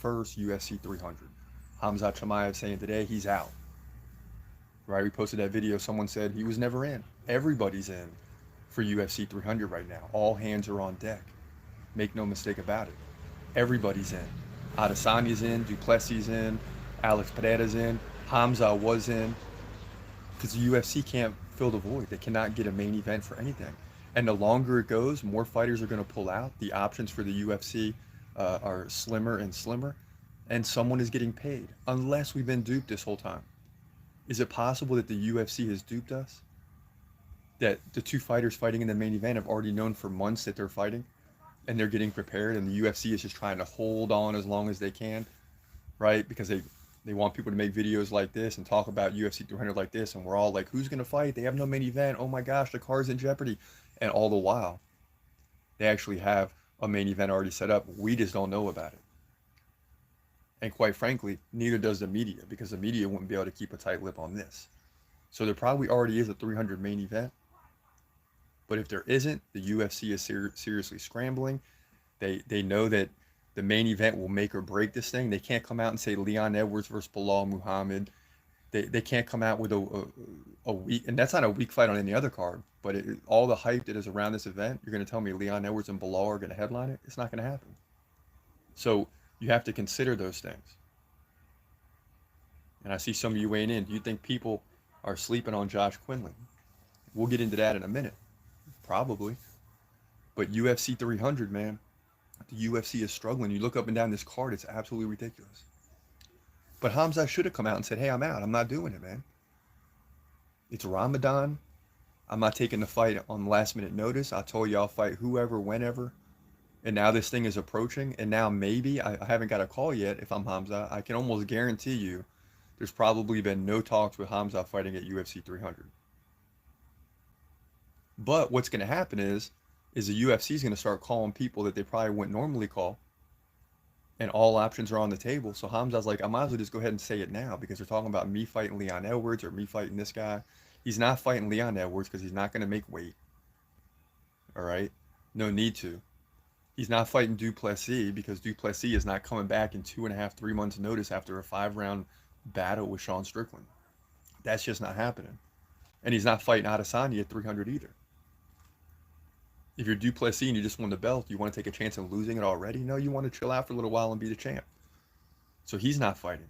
1st, UFC 300. Khamzat Chimaev saying today he's out. Right? We posted that video. Someone said he was never in. Everybody's in for UFC 300 right now. All hands are on deck. Make no mistake about it. Everybody's in. Adesanya's in. Duplessis in. Alex Pereira's in. Hamza was in. Because the UFC can't fill the void. They cannot get a main event for anything. And the longer it goes, more fighters are going to pull out. The options for the UFC are slimmer and slimmer. And someone is getting paid. Unless we've been duped this whole time. Is it possible that the UFC has duped us? That the two fighters fighting in the main event have already known for months that they're fighting? And they're getting prepared, and the UFC is just trying to hold on as long as they can, right? Because they want people to make videos like this and talk about UFC 300 like this, and we're all like, who's going to fight? They have no main event. Oh my gosh, the card's in jeopardy. And all the while, they actually have a main event already set up. We just don't know about it. And quite frankly, neither does the media, because the media wouldn't be able to keep a tight lip on this. So there probably already is a 300 main event. But if there isn't, the UFC is seriously scrambling. They know that the main event will make or break this thing. They can't come out and say Leon Edwards versus Bilal Muhammad. They can't come out with a weak, and that's not a weak fight on any other card, but all the hype that is around this event, you're going to tell me Leon Edwards and Bilal are going to headline it? It's not going to happen. So you have to consider those things. And I see some of you weighing in. Do you think people are sleeping on Josh Quinlan? We'll get into that in a minute. Probably. But UFC 300, man, the UFC is struggling. You look up and down this card, it's absolutely ridiculous. But Hamza should have come out and said, hey, I'm out. I'm not doing it, man. It's Ramadan. I'm not taking the fight on last minute notice. I told you I'll fight whoever, whenever. And now this thing is approaching. And now maybe, I haven't got a call yet if I'm Hamza. I can almost guarantee you there's probably been no talks with Hamza fighting at UFC 300. But what's going to happen is the UFC is going to start calling people that they probably wouldn't normally call, and all options are on the table. So Hamza's like, I might as well just go ahead and say it now, because they're talking about me fighting Leon Edwards or me fighting this guy. He's not fighting Leon Edwards because he's not going to make weight. All right? No need to. He's not fighting Duplessis because Duplessis is not coming back in 2.5, 3 months notice after a 5-round battle with Sean Strickland. That's just not happening. And he's not fighting Adesanya at 300 either. If you're Duplessis and you just won the belt, you want to take a chance of losing it already? No, you want to chill out for a little while and be the champ. So he's not fighting.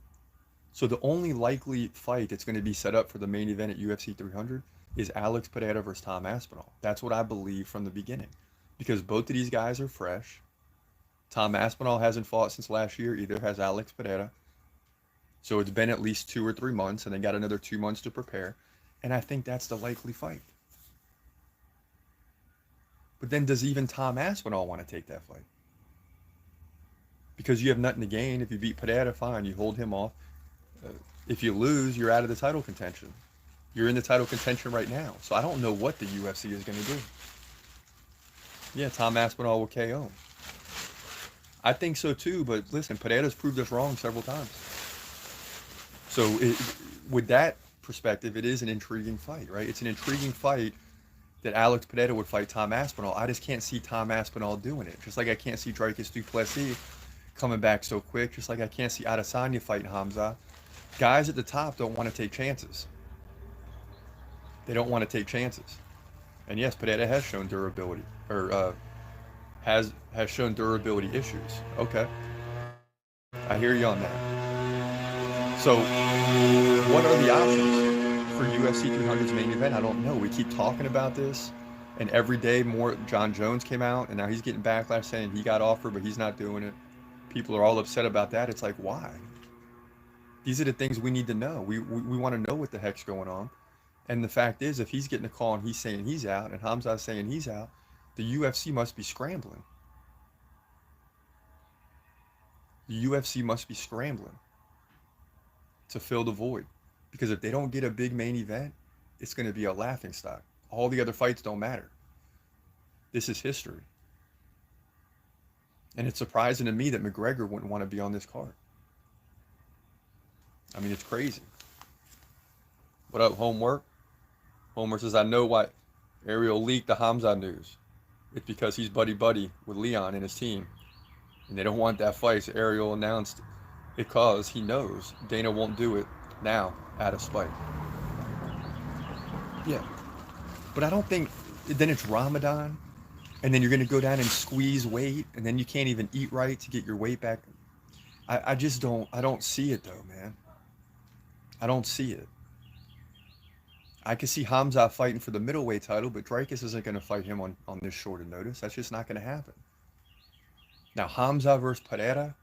So the only likely fight that's going to be set up for the main event at UFC 300 is Alex Pereira versus Tom Aspinall. That's what I believe from the beginning. Because both of these guys are fresh. Tom Aspinall hasn't fought since last year, either has Alex Pereira. So it's been at least 2 or 3 months, and they got another 2 months to prepare. And I think that's the likely fight. But then does even Tom Aspinall want to take that fight? Because you have nothing to gain. If you beat Pereira, fine, you hold him off. If you lose, you're out of the title contention. You're in the title contention right now. So I don't know what the UFC is going to do. Yeah, Tom Aspinall will KO. I think so too, but listen, Pereira's proved us wrong several times. So with that perspective, it is an intriguing fight, right? It's an intriguing fight that Alex Pereira would fight Tom Aspinall. I just can't see Tom Aspinall doing it. Just like I can't see Dricus Duplessis coming back so quick. Just like I can't see Adesanya fighting Hamza. Guys at the top don't want to take chances. They don't want to take chances. And yes, Pereira has shown durability, or has shown durability issues. Okay, I hear you on that. So, what are the options for UFC 300's main event? I don't know. We keep talking about this, and every day more. John Jones came out, and now he's getting backlash saying he got offered, but he's not doing it. People are all upset about that. It's like, why? These are the things we need to know. We want to know what the heck's going on. And the fact is, if he's getting a call and he's saying he's out, and Hamza's saying he's out, the UFC must be scrambling. The UFC must be scrambling to fill the void. Because if they don't get a big main event, it's going to be a laughingstock. All the other fights don't matter. This is history. And it's surprising to me that McGregor wouldn't want to be on this card. I mean, it's crazy. What up, Homework? Homer says, I know why Ariel leaked the Hamza news. It's because he's buddy-buddy with Leon and his team. And they don't want that fight. So Ariel announced it because he knows Dana won't do it now out of spite. Yeah. But I don't think then it's Ramadan and then you're going to go down and squeeze weight and then you can't even eat right to get your weight back. I just I don't see it though, man. I don't see it. I could see Hamza fighting for the middleweight title, but Dreykus isn't going to fight him on this short of notice. That's just not going to happen. Now, Hamza versus Pereira,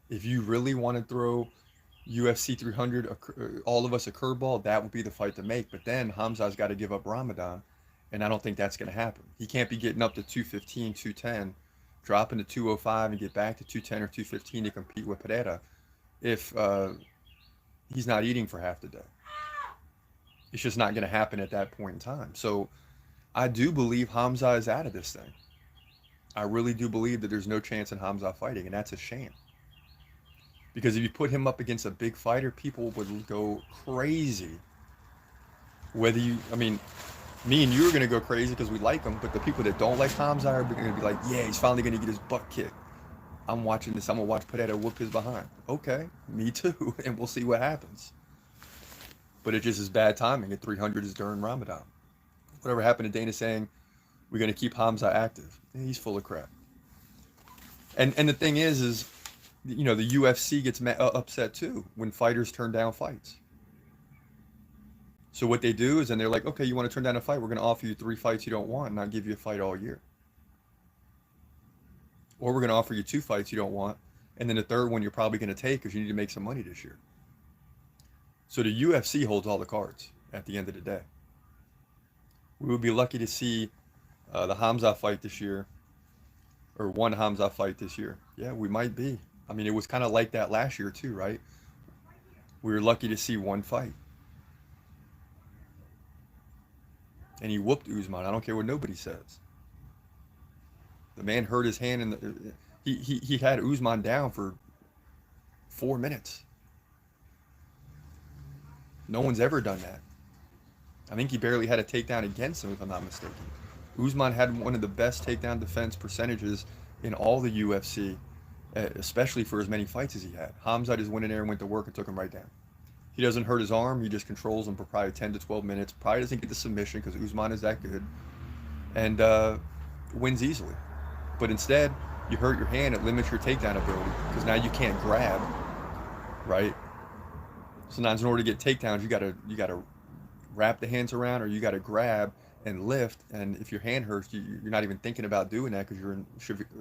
if you really want to throw UFC 300, all of us a curveball, that would be the fight to make. But then Hamza's got to give up Ramadan, and I don't think that's going to happen. He can't be getting up to 215, 210, dropping to 205 and get back to 210 or 215 to compete with Pereira if he's not eating for half the day. It's just not going to happen at that point in time. So I do believe Hamza is out of this thing. I really do believe that there's no chance in Hamza fighting, and that's a shame. Because if you put him up against a big fighter, people would go crazy. Whether you, I mean, me and you are going to go crazy because we like him, but the people that don't like Hamza are going to be like, yeah, he's finally going to get his butt kicked. I'm watching this. I'm going to watch Pereira whoop his behind. Okay, me too, and we'll see what happens. But it just is bad timing. At 300 is during Ramadan. Whatever happened to Dana saying, we're going to keep Hamza active. He's full of crap. And the thing is, you know, the UFC gets upset too when fighters turn down fights. So what they do is, and they're like, okay, you want to turn down a fight? We're going to offer you 3 fights you don't want and not give you a fight all year. Or we're going to offer you 2 fights you don't want, and then the third one you're probably going to take because you need to make some money this year. So the UFC holds all the cards at the end of the day. We would be lucky to see the Hamza fight this year, or one Hamza fight this year. Yeah, we might be. I mean, it was kind of like that last year too, right? We were lucky to see one fight. And he whooped Usman. I don't care what nobody says. The man hurt his hand and he had Usman down for 4 minutes. No one's ever done that. I think he barely had a takedown against him, if I'm not mistaken. Usman had one of the best takedown defense percentages in all the UFC, especially for as many fights as he had. Hamza just went in there and went to work and took him right down. He doesn't hurt his arm. He just controls him for probably 10 to 12 minutes. Probably doesn't get the submission because Usman is that good. And wins easily. But instead, you hurt your hand. It limits your takedown ability because now you can't grab, right? Sometimes in order to get takedowns, you gotta wrap the hands around, or you gotta grab and lift. And if your hand hurts, you're not even thinking about doing that because you're in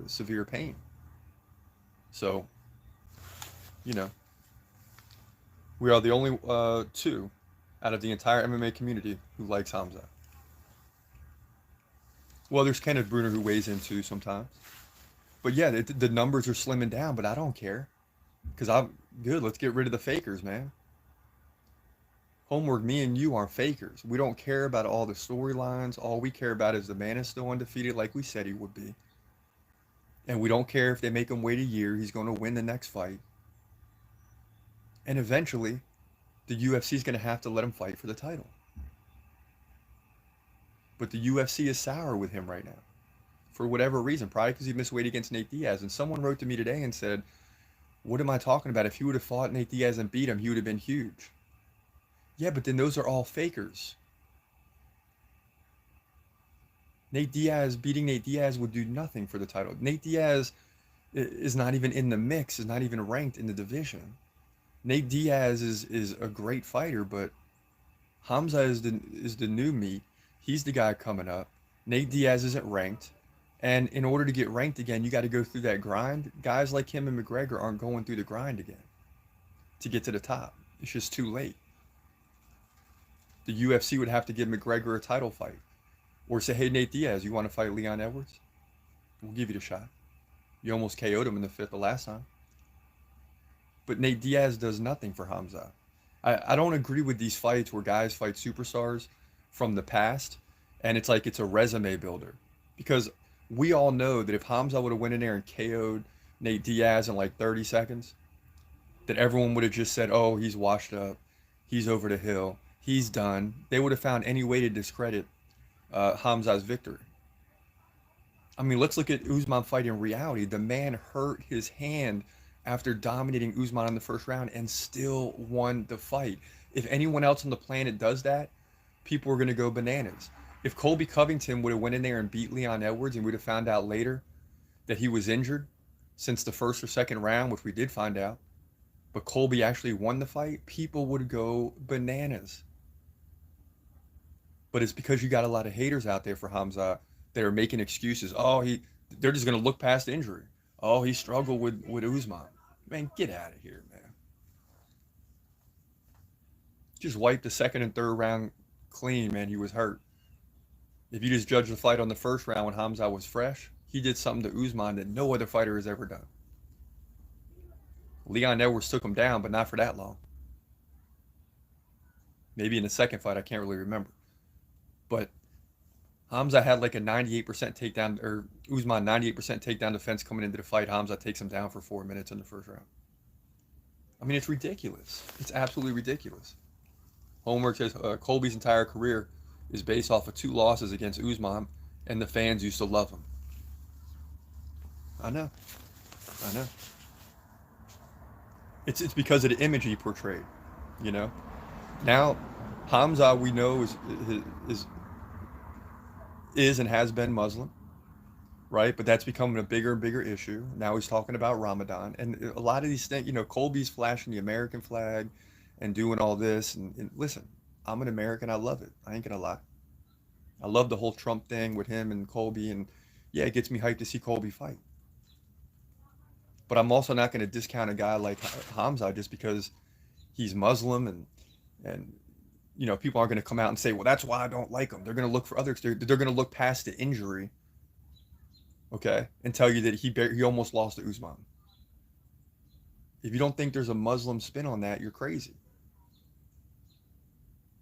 severe pain. So, you know, we are the only 2 out of the entire MMA community who likes Hamza. Well, there's Kenneth Bruner who weighs in too sometimes. But yeah, the numbers are slimming down, but I don't care because I'm good. Let's get rid of the fakers, man. Homework, me and you aren't fakers. We don't care about all the storylines. All we care about is the man is still undefeated like we said he would be. And we don't care if they make him wait a year. He's going to win the next fight. And eventually, the UFC is going to have to let him fight for the title. But the UFC is sour with him right now. For whatever reason. Probably because he missed weight against Nate Diaz. And someone wrote to me today and said, what am I talking about? If he would have fought Nate Diaz and beat him, he would have been huge. Yeah, but then those are all fakers. Beating Nate Diaz would do nothing for the title. Nate Diaz is not even in the mix, is not even ranked in the division. Nate Diaz is a great fighter, but Hamza is the new meat. He's the guy coming up. Nate Diaz isn't ranked. And in order to get ranked again, you got to go through that grind. Guys like him and McGregor aren't going through the grind again to get to the top. It's just too late. The UFC would have to give McGregor a title fight. Or say, hey, Nate Diaz, you want to fight Leon Edwards? We'll give you the shot. You almost KO'd him in the 5th the last time. But Nate Diaz does nothing for Hamza. I don't agree with these fights where guys fight superstars from the past, and it's like it's a resume builder. Because we all know that if Hamza would have went in there and KO'd Nate Diaz in like 30 seconds, that everyone would have just said, oh, he's washed up. He's over the hill. He's done. They would have found any way to discredit Hamza's victory. I mean, let's look at Usman fight in reality. The man hurt his hand after dominating Usman in the first round and still won the fight. If anyone else on the planet does that, people are going to go bananas. If Colby Covington would have went in there and beat Leon Edwards and we'd have found out later that he was injured since the first or second round, which we did find out, but Colby actually won the fight, people would go bananas. But it's because you got a lot of haters out there for Khamzat that are making excuses. They're just gonna look past injury. Oh, he struggled with Usman. Man, get out of here, man. Just wiped the second and third round clean, man. He was hurt. If you just judge the fight on the first round when Khamzat was fresh, he did something to Usman that no other fighter has ever done. Leon Edwards took him down, but not for that long. Maybe in the second fight, I can't really remember. But Khamzat had like a 98% takedown, or Usman 98% takedown defense coming into the fight. Khamzat takes him down for 4 minutes in the first round. I mean, it's ridiculous. It's absolutely ridiculous. Homework says Colby's entire career is based off of 2 losses against Usman, and the fans used to love him. I know. It's because of the image he portrayed, you know. Now, Khamzat, we know, is and has been Muslim, right? But that's becoming a bigger and bigger issue. Now he's talking about Ramadan, and a lot of these things, you know, Colby's flashing the American flag and doing all this. And listen, I'm an American. I love it. I ain't gonna lie. I love the whole Trump thing with him and Colby, and yeah, it gets me hyped to see Colby fight. But I'm also not going to discount a guy like Khamzat just because he's Muslim, and you know, people aren't going to come out and say, well, that's why I don't like him. They're going to look for others. They're going to look past the injury, okay, and tell you that he almost lost to Usman. If you don't think there's a Muslim spin on that, you're crazy.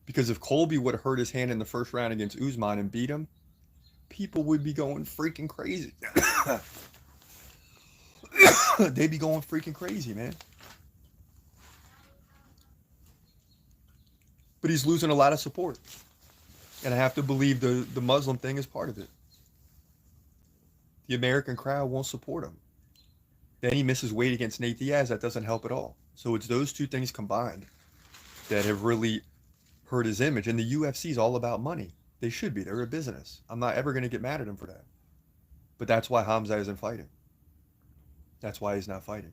Because if Colby would have hurt his hand in the first round against Usman and beat him, people would be going freaking crazy. They'd be going freaking crazy, man. But he's losing a lot of support. And I have to believe the Muslim thing is part of it. The American crowd won't support him. Then he misses weight against Nate Diaz. That doesn't help at all. So it's those two things combined that have really hurt his image. And the UFC is all about money. They should be. They're a business. I'm not ever going to get mad at him for that. But that's why Khamzat isn't fighting. That's why he's not fighting.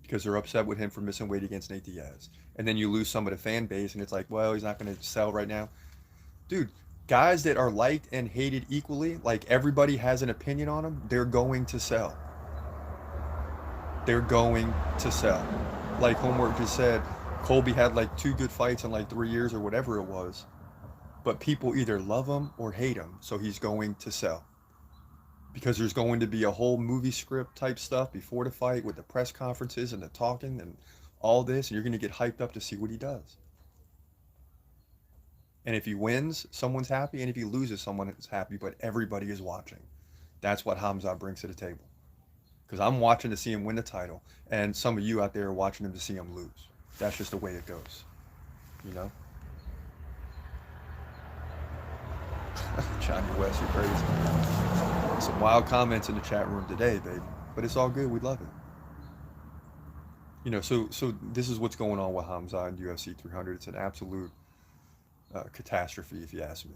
Because they're upset with him for missing weight against Nate Diaz. And then you lose some of the fan base, and it's like, well, he's not going to sell right now. Dude, guys that are liked and hated equally, like everybody has an opinion on them, they're going to sell. They're going to sell. Like Homework just said, Colby had like 2 good fights in like 3 years or whatever it was. But people either love him or hate him, so he's going to sell. Because there's going to be a whole movie script type stuff before the fight with the press conferences and the talking and all this, and you're going to get hyped up to see what he does. And if he wins, someone's happy, and if he loses, someone is happy, but everybody is watching. That's what Khamzat brings to the table. Because I'm watching to see him win the title, and some of you out there are watching him to see him lose. That's just the way it goes, you know? Johnny West, you're crazy. Some wild comments in the chat room today, baby. But it's all good. We love it. You know, so this is what's going on with Khamzat and UFC 300. It's an absolute catastrophe, if you ask me.